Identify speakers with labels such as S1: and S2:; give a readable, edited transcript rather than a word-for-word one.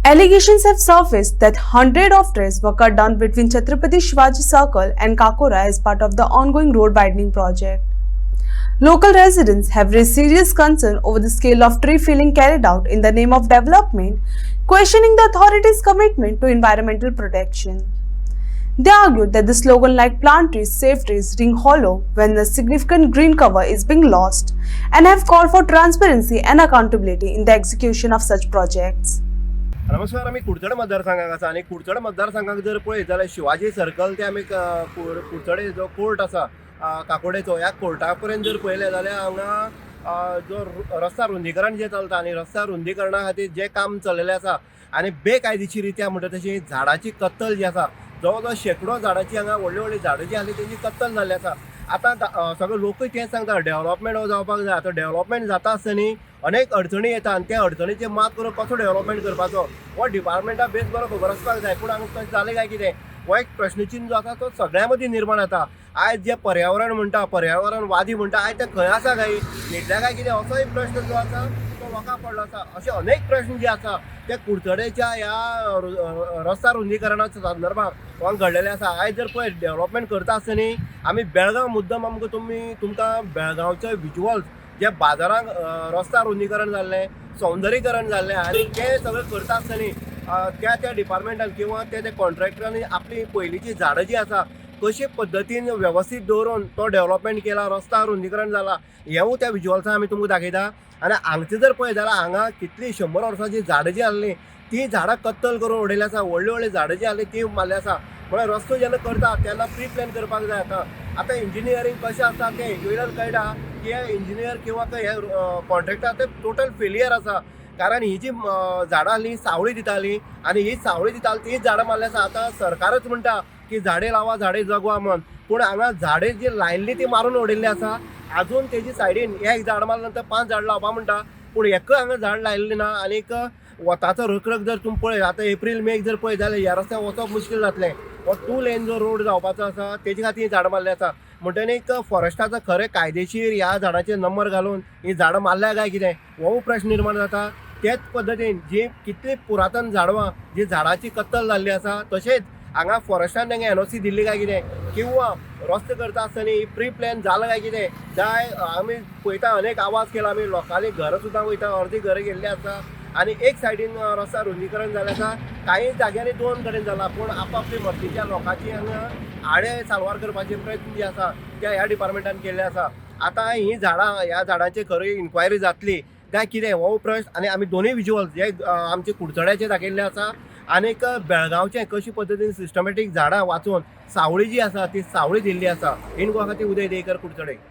S1: Allegations have surfaced that hundreds of trees were cut down between Chhatrapati Shivaji Circle and Kakora as part of the ongoing road widening project. Local residents have raised serious concern over the scale of tree felling carried out in the name of development, questioning the authorities' commitment to environmental protection. They argued that the slogan like "Plant trees, save trees" ring hollow when the significant green cover is being lost, and have called for transparency and accountability in the execution of such projects.
S2: नमस्कार. आम्ही कुडचड मतदारसंघाक आसा आणि कुडचड मतदारसंघाक जर पळयत जाल्यार Shivaji circle ते आमी कुडचडे जो कोर्ट आसा काकोडेचो ह्या कोर्टा पर्यंत जर पळयलें जाल्यार हांगा जो रस्ता रुंदीकरण जे चलता आनी रस्ता रुंदीकरणा खातीर जे काम चल्लेलें आसा आनी बेकायदेशीररित्या म्हणटा तशी झाडाची कत्तल जी आसा जवळ जवळ शेकडो झाडाची हांगा व्हडली व्हडली झाडां जी आसली तेजी कत्तल जाल्ली आसा. आतां सगळे लोकूय तेंच सांगता डेव्हलपमेंट जावपाक जाय. आतां डेव्हलपमेंट जाता आसतना अनेक अडचणी येता आनी त्या अडचणीचेर मात करून कसो डेव्हलपमेंट करपाचो हो डिपार्टमेंटा बेस बरो खबर आसपाक जाय. पूण हांगा तशें जालें काय कितें हो एक प्रश्नचिन्ह जो आसा तो सगळ्यां मदीं निर्माण जाता. आयज जे पर्यावरण म्हणटा पर्यावरणवादी म्हणटा आयज ते खंय आसा काय न्हिदल्या काय कितें असोय प्रश्न जो आसा तो लोकांक पडलो आसा. अशे अनेक प्रश्न जे आसा ते कुडचडेच्या ह्या रस्ता रुंदीकरणाच्या संदर्भात हो घडलेले आसा. आयज जर पळय डेव्हलपमेंट करता आसतना आमी बेळगांव मुद्दम तुमकां बेळगांवचे विज्युअल्स जे बाजारांत रस्ता रुंदीकरण जाल्लें सौंदर्यीकरण जाल्लें आनी तें सगळें करता आसतना त्या डिपार्टमेंटान किंवा त्या कॉन्ट्रॅक्टरांनी आपली पयलींची झाडां जी आसा कशे पद्दतीन वेवस्थीत दवरून तो डेव्हलपमेंट केला रस्ता रुंदीकरण जाला हेंवूय त्या विज्युअल्सान आमी तुमकां दाखयता. आनी हांगचें जर पळयत जाल्यार हांगा कितलीं 100 वर्सांची झाडां जी आसलीं ती झाडां कत्तल करून उडयल्ली आसा. व्हडली व्हडली झाडां जी आसली ती मारली आसा. म्हळ्यार रस्तो जेन्ना करता तेन्ना प्री प्लॅन करपाक जाय. आतां इंजिनियरींग कशें आसता तें इंजिनियर कळटा की हे इंजिनियर किंवा हे कॉन्ट्रॅक्टर ते टोटल फेलियर आसा. कारण ही जी झाडां आसलीं सावळी दितालीं आनी ही सावळी दिताली तीच झाडां मारली आसा. आतां सरकारच म्हणटा की झाडे लावा झाडे जगवा म्हण, पूण हांगा झाडे जी लायिल्ली ती मारून उडयल्ली आसा. आजून तेजी सायडीन एक झाड मारल्या नंतर 5 झाड लावपा म्हणटा पूण एकय हांगा झाड लायिल्लें ना. आनीक वताचो रखरख जर तुमी पळयत आतां एप्रील मे जर पळयत जाल्यार ह्या रस्त्यार वचप मुश्कील जातलें. हो 2 लेन जो रोड जावपाचो आसा तेजे खातीर झाडां मारली आसा. म्हणटनीक फॉरेस्टाचो खरें कायदेशीर ह्या झाडांचेर नंबर घालून ही झाडां मारल्या काय कितें हो प्रश्न निर्माण जाता. तेच पद्दतीन जी कितली पुरातन झाडां जी झाडाची कत्तल जाल्ली आसा तशेंच हांगा फॉरेस्टान तांकां एनओसी दिल्ली काय कितें किंवा रस्तो करता आसतना ही प्री प्लॅन जालां काय कितें काय आमी पळयता अनेक आवाज केला. आमी लोकांनी घरां सुद्दां वयता अर्दी घरां गेल्लीं आसा आनी एक सायडीन रस्ता रुंदीकरण जालें आसा. काही जाग्यांनी 2 कडेन जाला पूण आपापली मर्जीच्या लोकांची हांगा आडे सालवार करपाचे प्रयत्न जे आसा ते ह्या डिपार्टमेंटान केल्ले आसा. आतां ही झाडां ह्या झाडांचेर खरी इन्क्वायरी जातली काय कितें हो प्रश्न आनी आमी दोनूय विज्युअल्स जे आमचे कुडचड्याचे दाखयल्ले आसा आनीक बेळगांवचे कशे पद्दतीन सिस्टमॅटीक झाडां वाचून सावळी जी आसा ती सावळी दिल्ली आसा. इन गोवा खातीर उदय देयकर कुडचडे.